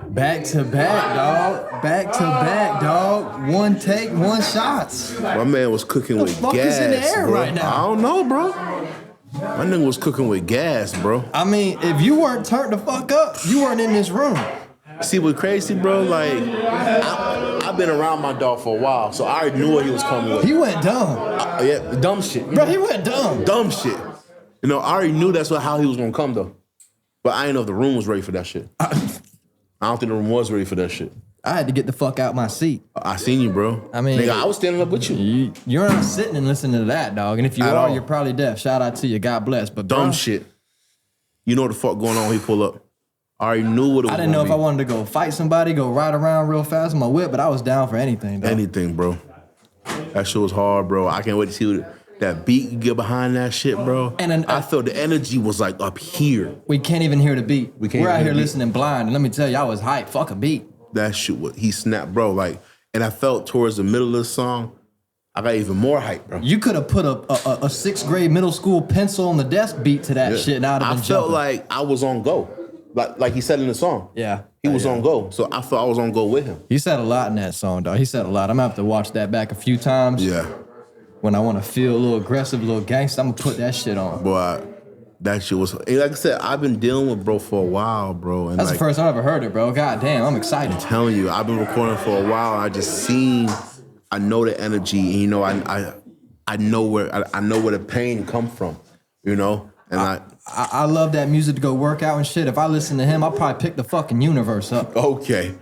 Back to back, dog. Back to back, dog. One take, one shots. My man was cooking with fuck gas, is in the air bro. right now? I don't know, bro. My nigga was cooking with gas, bro. I mean, if you weren't turned the fuck up, you weren't in this room. See what crazy, bro? Like, I've been around my dog for a while, so I already knew what he was coming with. He went dumb. Yeah, dumb shit. Bro, he went dumb. Dumb shit. You know, I already knew that's how he was gonna come though. But I didn't know if the room was ready for that shit. I don't think the room was ready for that shit. I had to get the fuck out my seat. I seen you, bro. I mean, nigga, I was standing up with you. You're not sitting and listening to that, dog. And if you are, you're probably deaf. Shout out to you. God bless. But dumb shit. You know what the fuck going on when he pull up. I already knew what it was. I didn't know if I wanted to go fight somebody, go ride around real fast with my whip, but I was down for anything, dog. Anything, bro. That shit was hard, bro. I can't wait to see that beat you get behind that shit, bro. And then, I felt the energy was like up here. We can't even hear the beat. We're out here listening blind, and let me tell you, I was hyped. Fuck a beat. That shit, he snapped, bro. Like, and I felt towards the middle of the song, I got even more hype, bro. You could have put a sixth grade middle school pencil on the desk beat to that shit, and I'd have been felt like I was on go. Like he said in the song. Yeah. He was on go. So I felt I was on go with him. He said a lot in that song, dog. He said a lot. I'm gonna have to watch that back a few times. Yeah. When I want to feel a little aggressive, a little gangster, I'm gonna put that shit on. Boy, that shit was, like I said, I've been dealing with bro for a while, bro. And that's the first time I ever heard it, bro. God damn, I'm excited. I'm telling you, I've been recording for a while. I just seen, I know the energy, and you know, I know where the pain come from, you know? And I love that music to go work out and shit. If I listen to him, I'll probably pick the fucking universe up. Okay.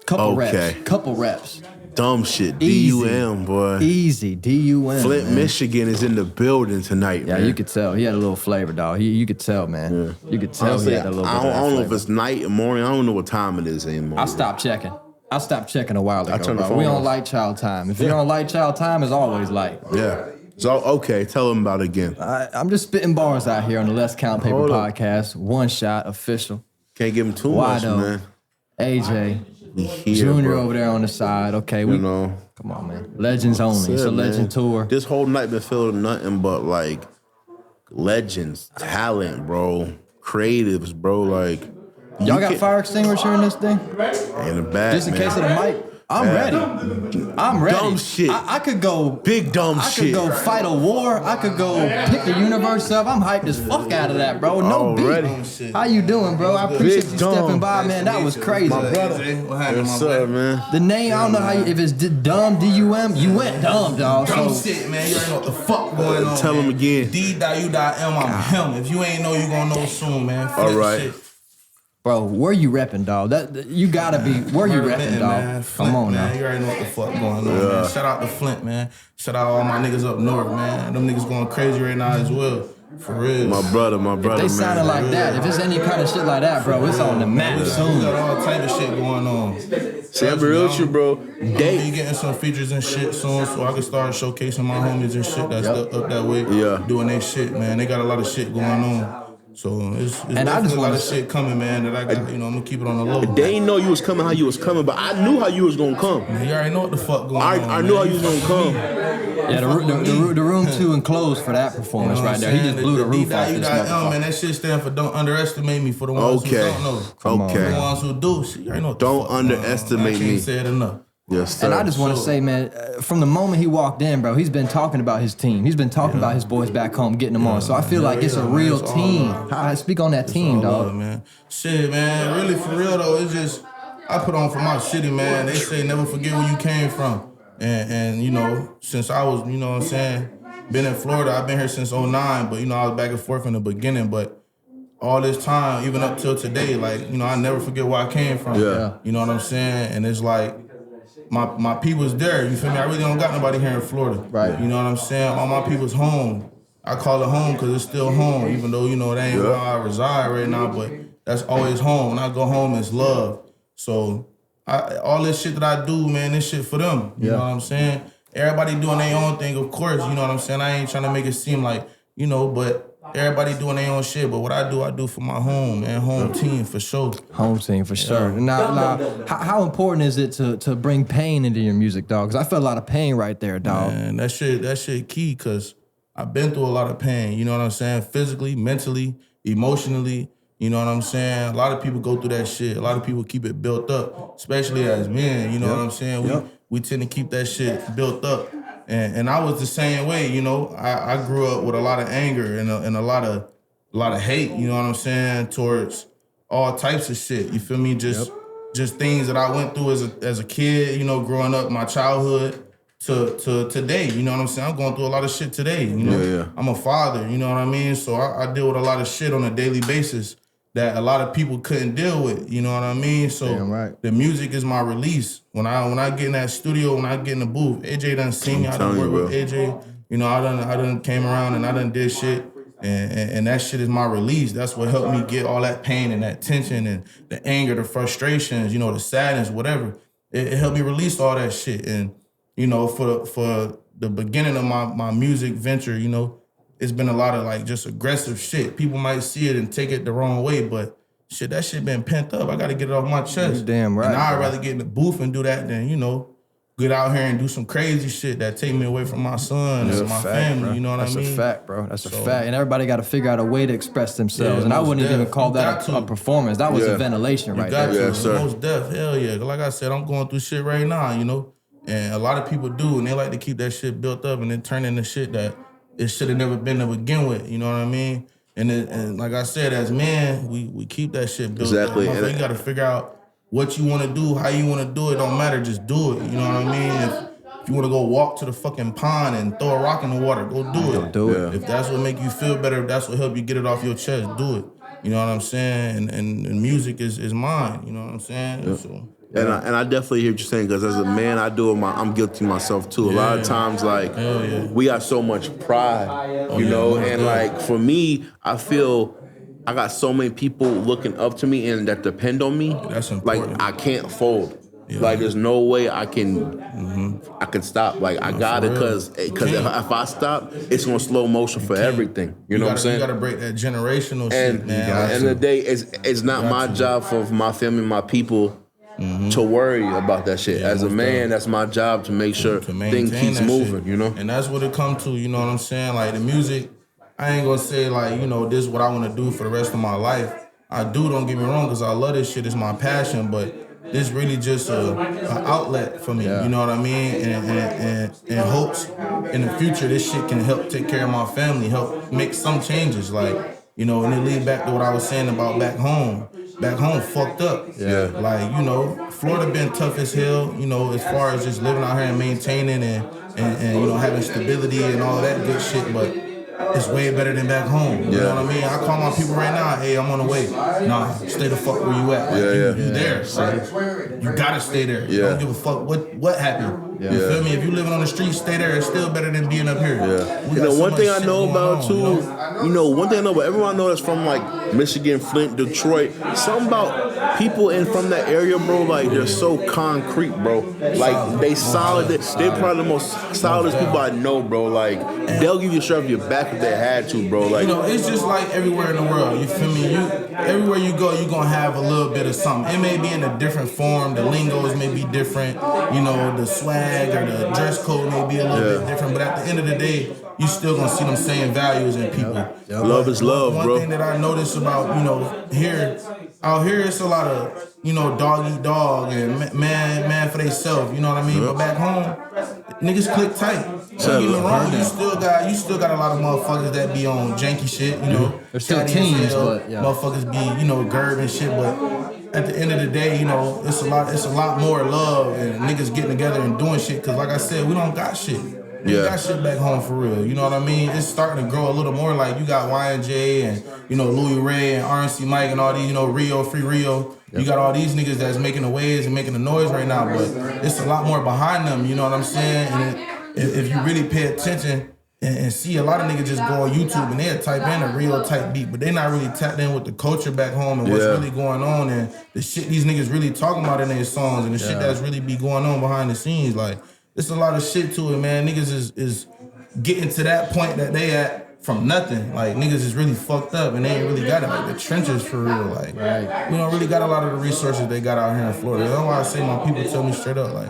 Couple reps. Dumb shit. D.U.M, boy. Easy. D.U.M. Flint, man. Michigan is in the building tonight, man. Yeah, you could tell. He had a little flavor, dog. You could tell, man. Yeah. You could tell. Honestly, he had a little bit of I don't know if it's night or morning. I don't know what time it is anymore. I stopped checking a while ago, bro. We on light child time. If you're on light child time, it's always light. Yeah. So, okay, tell them about it again. I'm just spitting bars out here on the Let's Count Paper podcast. One shot, official. Can't give him too much, man. AJ, here, Junior bro. over there on the side. Okay, you know. Come on, man. Legends only. It's a legend tour. This whole night been filled with nothing but, like, legends, talent, bro. Creatives, bro. Like, y'all got fire extinguisher in this thing? In the back, just in case of the mic? I'm ready. I'm ready. Dumb shit. I could go. Big dumb shit. I could go fight a war. I could go pick the universe up. I'm hyped as fuck out of that, bro. No beat. How you doing, bro? I appreciate you stepping by, man. That was crazy. My brother. What's up, man? The name, I don't know if it's D.U.M, D.U.M. You went dumb, dog. Dumb shit, man. You already know what the fuck going on. Tell him again. D.U.M, I'm him. If you ain't know, you gonna know soon, man. All right. Shit. Bro, where you repping, dog? You gotta be. Where you repping, dog? Man. Flint, come on, man. now. You already know what the fuck going on, man. Shout out to Flint, man. Shout out all my niggas up north, man. Them niggas going crazy right now as well. For real. My brother, if they sounded man. like that, if it's any kind of shit like that, bro, it's on the map soon. We got all type of shit going on. See, I'm real with you, bro. Be getting some features and shit soon, so I can start showcasing my homies and shit that's up that way. Yeah. Doing their shit, man. They got a lot of shit going on. So it's and I just a lot of shit coming, man, that I got, you know, I'm gonna keep it on the low. They ain't know you was coming how you was coming, but I knew how you was gonna come. Man, you already know what the fuck going on. I knew how you was gonna come. Yeah, the room too enclosed for that performance right there. He just blew the roof off this motherfucker. Man, that shit stand for don't underestimate me for the ones who don't know. Okay. The ones who do, shit, you already know what the don't fuck underestimate me. I can't say it enough. Yes, sir. And I just want to say, man, from the moment he walked in, bro, he's been talking about his team. He's been talking about his boys back home, getting them on. So I feel like it's a real team. I speak on that team, dog. Man. Shit, man, really for real though, it's just, I put on for my city, man. They say never forget where you came from. And you know, since I was, you know what I'm saying, been in Florida, I've been here since 2009, but you know, I was back and forth in the beginning, but all this time, even up till today, like, you know, I never forget where I came from. Yeah. You know what I'm saying? And it's like, my people's there, you feel me? I really don't got nobody here in Florida. Right. You know what I'm saying? All my people's home. I call it home because it's still home, even though, you know, it ain't where I reside right now, but that's always home. When I go home, it's love. So all this shit that I do, man, this shit for them. You know what I'm saying? Everybody doing their own thing, of course, you know what I'm saying? I ain't trying to make it seem like, you know, but everybody doing their own shit, but what I do for my home, man. Home team, for sure. Home team, for sure. Now, how important is it to bring pain into your music, dog? Because I felt a lot of pain right there, dog. Man, that shit key, because I've been through a lot of pain, you know what I'm saying? Physically, mentally, emotionally, You know what I'm saying? A lot of people go through that shit. A lot of people keep it built up, especially as men. You know what I'm saying? We tend to keep that shit built up. And I was the same way, you know. I grew up with a lot of anger and a lot of hate, you know what I'm saying, towards all types of shit. You feel me? Just things that I went through as a kid, you know, growing up, my childhood to today. You know what I'm saying? I'm going through a lot of shit today. You know, I'm a father. You know what I mean? So I deal with a lot of shit on a daily basis that a lot of people couldn't deal with. You know what I mean? So the music is my release. When I get in that studio, when I get in the booth, AJ done seen me. I done work with AJ. You know, I done came around and I done did shit. And that shit is my release. That's what helped me get all that pain and that tension and the anger, the frustrations, you know, the sadness, whatever. It helped me release all that shit. And, you know, for the beginning of my music venture, you know, it's been a lot of like just aggressive shit. People might see it and take it the wrong way, but shit, that shit been pent up. I got to get it off my chest. You're damn right. And I'd rather get in the booth and do that than, you know, get out here and do some crazy shit that take me away from my son and my family. Bro. You know what I mean? That's a fact, bro. That's a fact. And everybody got to figure out a way to express themselves. And I wouldn't even call that a performance. That was a ventilation right there. Yes, sir. Most deaf. Hell yeah. Like I said, I'm going through shit right now, you know? And a lot of people do, and they like to keep that shit built up and then turn into shit that it should have never been to begin with. You know what I mean? And like I said, as men, we keep that shit built up. You got to figure out what you want to do, how you want to do it. Don't matter, just do it. You know what I mean? If you want to go walk to the fucking pond and throw a rock in the water, go do it. Do it. If that's what make you feel better, if that's what help you get it off your chest, do it. You know what I'm saying? And music is mine. You know what I'm saying? Yeah. So. And I definitely hear what you're saying, because as a man, I'm guilty myself too. A lot of times, like, we got so much pride, you know, and like for me, I feel I got so many people looking up to me and that depend on me. That's important. Like, I can't fold. Yeah. Like, there's no way I can stop. Like, I got it, because if I stop, it's gonna slow motion for everything. You know what I'm saying? You gotta break that generational shit, man. At the end of the day, it's not my job for my family, my people, to worry about that shit. As a man, that's my job to make sure things keeps moving, you know? And that's what it come to, you know what I'm saying? Like, the music, I ain't gonna say, like, you know, this is what I want to do for the rest of my life. I do, don't get me wrong, because I love this shit. It's my passion, but this really just an outlet for me, you know what I mean? And hopes in the future this shit can help take care of my family, help make some changes, like, you know, and it lead back to what I was saying about back home. Back home fucked up. Yeah. Like, you know, Florida been tough as hell, you know, as far as just living out here and maintaining and you know, having stability and all that good shit, but it's way better than back home. You know what I mean? I call my people right now, hey, I'm on the way. Nah, stay the fuck where you at. Like, you there. So you gotta stay there. You don't give a fuck what happened. You feel me? If you living on the street, stay there. It's still better than being up here. You know, one thing I know about too, one thing I know about everyone that's from like Michigan, Flint, Detroit, something about people from that area, bro, like they're so concrete, bro. Like they solid. They're probably the most solidest people I know, bro. Like they'll give you a strap of your back if they had to, bro. Like, you know, it's just like everywhere in the world. You feel me? Everywhere you go, you're gonna have a little bit of something. It may be in a different form. The lingos may be different. You know, the swag or the dress code may be a little bit different, but at the end of the day, you still gonna see them same values in people. Love is love, bro. One thing that I noticed about, you know, out here it's a lot of, you know, dog eat dog and man for themselves, you know what I mean? But back home, niggas click tight. Don't get me wrong, you still got a lot of motherfuckers that be on janky shit, you know. They're still teams, but motherfuckers be, you know, Gerb and shit, but at the end of the day, you know, it's a lot more love and niggas getting together and doing shit, cause like I said, we don't got shit. We got shit back home for real. You know what I mean? It's starting to grow a little more. Like, you got Y&J and, you know, Louis Ray and RNC Mike and all these, you know, Rio, Free Rio. You got all these niggas that's making the waves and making the noise right now, but it's a lot more behind them, you know what I'm saying? And if you really pay attention and see, a lot of niggas just go on YouTube and they'll type in a Rio type beat, but they're not really tapped in with the culture back home and what's really going on and the shit these niggas really talking about in their songs and the shit that's really be going on behind the scenes. Like, it's a lot of shit to it, man. Niggas is getting to that point that they at from nothing. Like, niggas is really fucked up and they ain't really got it. Like, the trenches for real. Like, we don't really got a lot of the resources they got out here in Florida. That's why I say my people tell me straight up, like,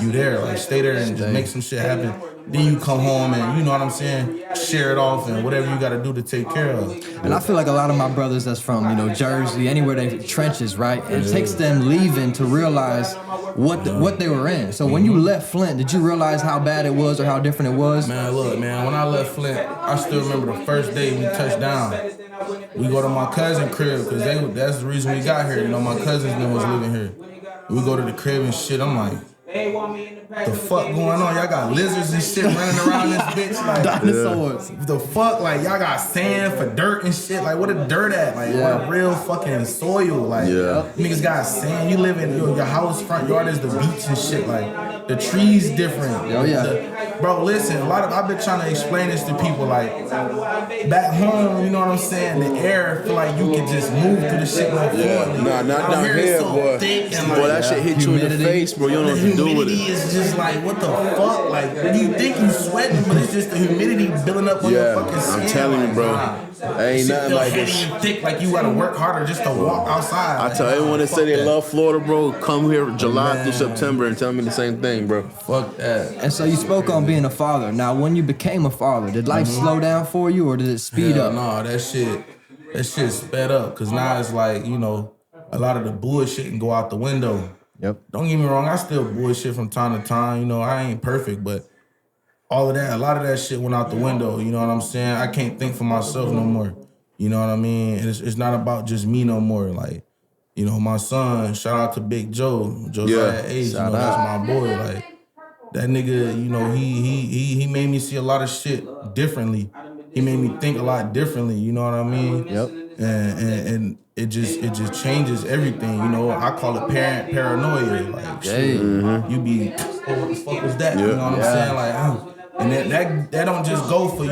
you there. Like, stay there and just make some shit happen. Then you come home and, you know what I'm saying, share it off and whatever you got to do to take care of. And I feel like a lot of my brothers that's from, Jersey, anywhere they trenches, right? It takes them leaving to realize what they were in. So when you left Flint, did you realize how bad it was or how different it was? Man, look, man, when I left Flint, I still remember the first day we touched down. We go to my cousin's crib because that's the reason we got here. My cousins was living here. We go to the crib and shit. I'm like, the fuck going on? Y'all got lizards and shit running around this bitch. Like, dinosaurs. The fuck? Like, y'all got sand for dirt and shit. Like, what the dirt at? Like, what real fucking soil? Like, niggas got sand. You live in your house, front yard is the beach and shit. Like, the trees different. Bro, listen, I've been trying to explain this to people. Like, back home, you know what I'm saying? The air, feel like you can just move through the shit like fluently. Nah, not down here, so boy. Thick and boy, that shit hit you in the face, bro. You don't know what to do with it. The humidity is just like, what the fuck? Like, you think you sweating, but it's just the humidity building up on your fucking skin. I'm telling you, bro. Ain't nothing like this. Thick, like you gotta work harder just to walk outside. I tell everyone that say they love Florida, bro, come here July through September and tell me the same thing, bro. Fuck that. And so you spoke on being a father. Now, when you became a father, did life slow down for you or did it speed up? No, that shit sped up. Cause now it's like, a lot of the bullshit can go out the window. Yep. Don't get me wrong, I still bullshit from time to time. I ain't perfect, but a lot of that shit went out the window. You know what I'm saying? I can't think for myself no more. You know what I mean? And it's not about just me no more. Like, my son, shout out to Big Joe. Josiah Age, that's my boy. Like, that nigga, he made me see a lot of shit differently. He made me think a lot differently, you know what I mean? Yep. And it just changes everything, I call it paranoia. Like, shit, you be, what the fuck was that? You know what I'm saying? Like, and that don't just go for,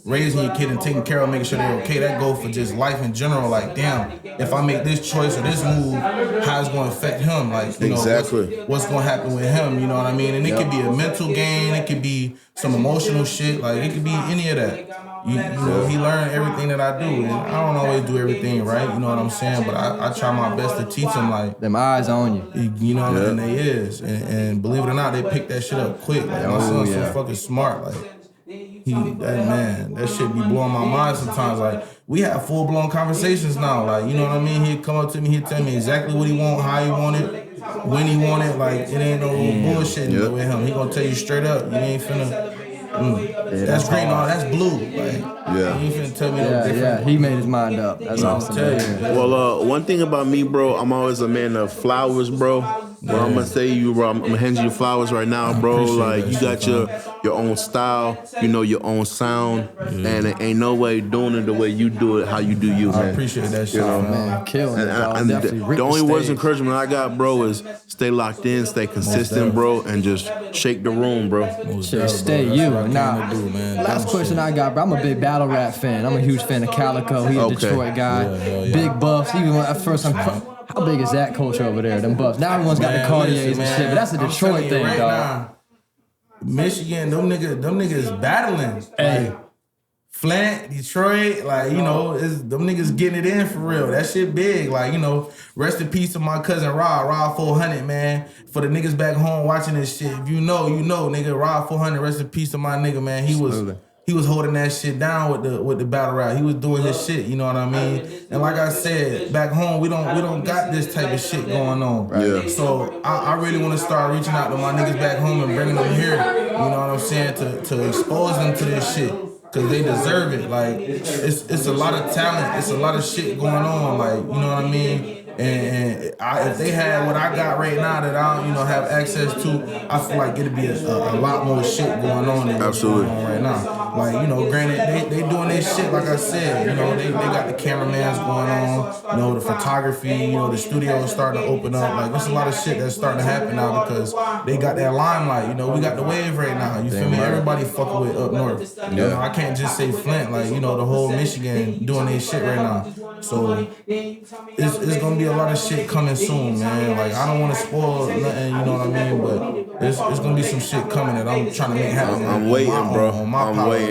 raising your kid and taking care of, making sure they're okay. That go for just life in general. Like, damn, if I make this choice or this move, how it's going to affect him? Like, what's going to happen with him? You know what I mean? And it could be a mental gain. It could be some emotional shit. Like, it could be any of that. He learned everything that I do. And I don't always do everything right. You know what I'm saying? But I try my best to teach him, like, them eyes on you. You know what I mean? They is. And believe it or not, they pick that shit up quick. Like, my son's so fucking smart. Like, that shit be blowing my mind sometimes. Like, we have full-blown conversations now. Like, you know what I mean? He'd come up to me, he'd tell me exactly what he want, how he want it, when he want it. Like, it ain't no bullshitting with him. He gonna tell you straight up. You ain't finna. That's green, that's blue. Like, you ain't finna tell me no different. Yeah, he made his mind up. That's awesome. Well, one thing about me, bro, I'm always a man of flowers, bro. Bro, I'm gonna say you, bro. I'm gonna hand you flowers right now, bro. Like, you got your own style, your own sound, and it ain't no way doing it the way you do it, how you do you, man. I appreciate that shit, man. Killing it. And the only words of encouragement I got, bro, is stay locked in, stay consistent, bro, and just shake the room, bro. Stay you. Now, last question I got, bro. I'm a big battle rap fan. I'm a huge fan of Calico. He's a Detroit guy. Big buffs. Even when at first how big is that culture over there? Them buffs. Now everyone's got the Cartiers and shit, but that's a Detroit thing, dog. Now, Michigan, them niggas battling. Hey. Like, Flint, Detroit, like, them niggas getting it in for real. That shit big. Like, rest in peace to my cousin Rod 400, man. For the niggas back home watching this shit, if you know, nigga, Rod 400, rest in peace to my nigga, man. He was holding that shit down with the battle rap. He was doing his shit, you know what I mean? And like I said, back home we don't got this type of shit going on. Yeah. So I really want to start reaching out to my niggas back home and bringing them here. You know what I'm saying? To expose them to this shit. Cause they deserve it. Like, it's a lot of talent. It's a lot of shit going on. Like, you know what I mean? And if they had what I got right now that I don't, have access to, I feel like it'd be a lot more shit going on than what's going on right now. Like, granted, they doing their shit, like I said, they got the cameramans going on, the photography, the studio is starting to open up. Like, there's a lot of shit that's starting to happen now because they got that limelight, we got the wave right now, you feel me? Everybody fucking with up north. I can't just say Flint, like, the whole Michigan doing their shit right now. So, it's gonna be a lot of shit coming soon, man. Like, I don't want to spoil nothing, you know what I mean? But it's gonna be some shit coming that I'm trying to make happen. I'm waiting, bro. I'm waiting.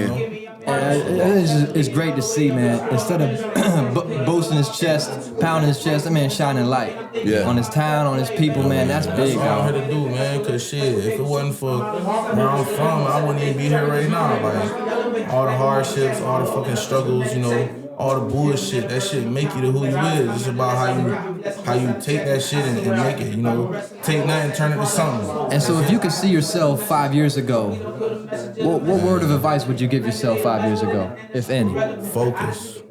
It's great to see, man. Instead of boasting his chest, pounding his chest, that man shining light on his town, on his people, man. That's big, That's all I'm dog. here to do, man. Cause shit, if it wasn't for where I'm from, I wouldn't even be here right now. Like all the hardships, all the fucking struggles, you know. All the bullshit, that shit make you to who you is. It's about how you take that shit and make it, you know, take nothing, turn it to something. And so if you could see yourself 5 years ago, what word of advice would you give yourself 5 years ago, if any? Focus.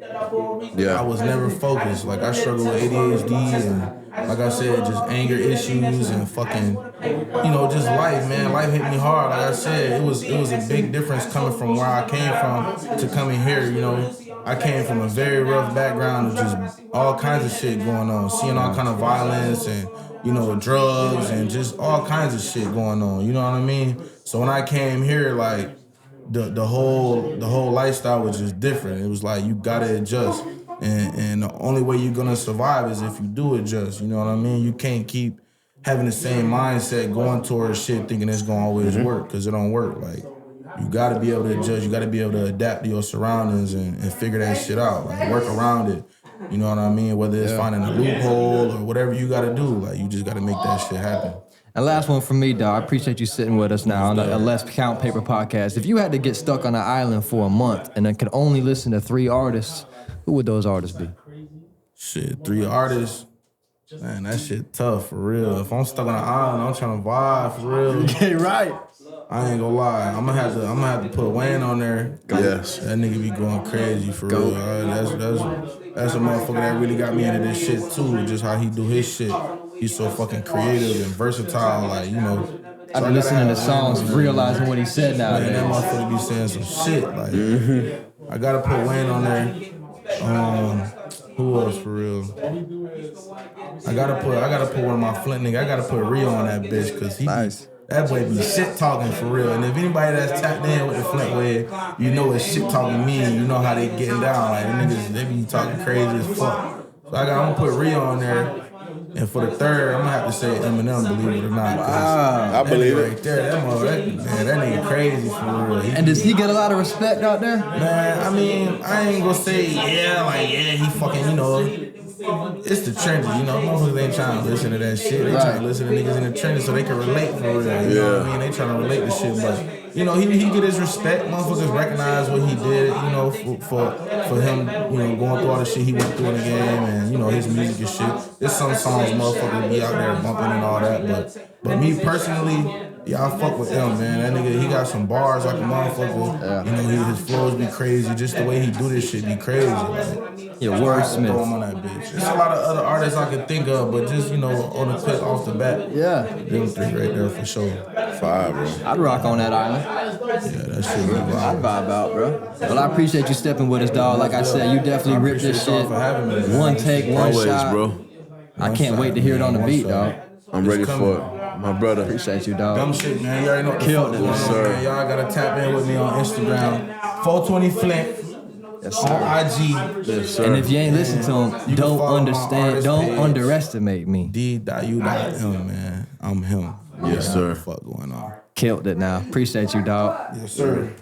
Yeah. I was never focused. Like I struggled with ADHD and like I said, just anger issues and fucking, you know, just life, man. Life hit me hard. Like I said, it was a big difference coming from where I came from to coming here, you know. I came from a very rough background of just all kinds of shit going on, seeing all kind of violence and, you know, drugs and just all kinds of shit going on, you know what I mean? So when I came here, like, the whole lifestyle was just different. It was like, you gotta adjust. And the only way you're gonna survive is if you do adjust, you know what I mean? You can't keep having the same mindset going towards shit thinking it's gonna always work, because it don't work. Like, you gotta be able to adjust, you gotta be able to adapt to your surroundings and figure that shit out, like work around it. You know what I mean? Whether it's finding a loophole or whatever you gotta do, like you just gotta make that shit happen. And last one from me, dog. I appreciate you sitting with us now on the Let's Count Paper podcast. If you had to get stuck on an island for a month and then could only listen to 3 artists, who would those artists be? Shit, 3 artists. Man, that shit tough, for real. If I'm stuck on an island, I'm trying to vibe, for real. Okay, right. I ain't gonna lie. I'm gonna have to put Wayne on there. Yes. That nigga be going crazy, for real. That's a motherfucker that really got me into this shit too. Just how he do his shit. He's so fucking creative and versatile. Like, you know. I've been listening to songs, realizing what he said now. Man, that motherfucker be saying some shit. Like, I gotta put Wayne on there. Who else, for real? I gotta put one of my Flint niggas. I gotta put Rio on that bitch, cause he. Nice. That boy be shit talking, for real. And if anybody that's tapped in with the Flint way, you know what shit talking mean. You know how they getting down. Like, them niggas, they be talking crazy as fuck. So I'm gonna put Rio on there. And for the third, I'm gonna have to say Eminem, believe it or not. I believe it. Right there, that nigga crazy, for real. And does he get a lot of respect out there? Man, I mean, I ain't gonna say, he fucking, you know. It's the trenches, you know. Motherfuckers ain't trying to listen to that shit. They trying to listen to niggas in the trenches so they can relate, for real. You know what I mean? They trying to relate to shit, but you know, he get his respect. Motherfuckers recognize what he did, you know, for him, you know, going through all the shit he went through in the game, and you know, his music and shit. There's some songs motherfuckers be out there bumping and all that, but me personally, yeah, I fuck with him, man. That nigga, he got some bars like a motherfucker. Yeah. You know, his flows be crazy. Just the way he do this shit be crazy. Like, yeah, wordsmith. Throw him on that bitch. There's a lot of other artists I could think of, but just, you know, on the clip off the bat. Yeah. Them 3 right there for sure. 5, bro. I'd rock on that island. Yeah, that shit really vibe. I'd vibe out, bro. Well, I appreciate you stepping with us, dog. Like I said, you definitely ripped this shit. For having me. One take, one Always, shot. bro. I can't wait to hear it on the beat, dog. I'm ready for it. My brother. Appreciate you, dog. Dumb shit, man. You already know what the Killed fuck it, going on, sir. man. Y'all gotta tap in with me on Instagram. 420 Flint. Yes, sir. On IG. Yes, sir. And if you ain't listened to him, You can don't follow my artist don't page. underestimate me. D.U.M, man. I'm him. Yes, sir. What the fuck going on? Killed it now. Appreciate you, dog. Yes, sir.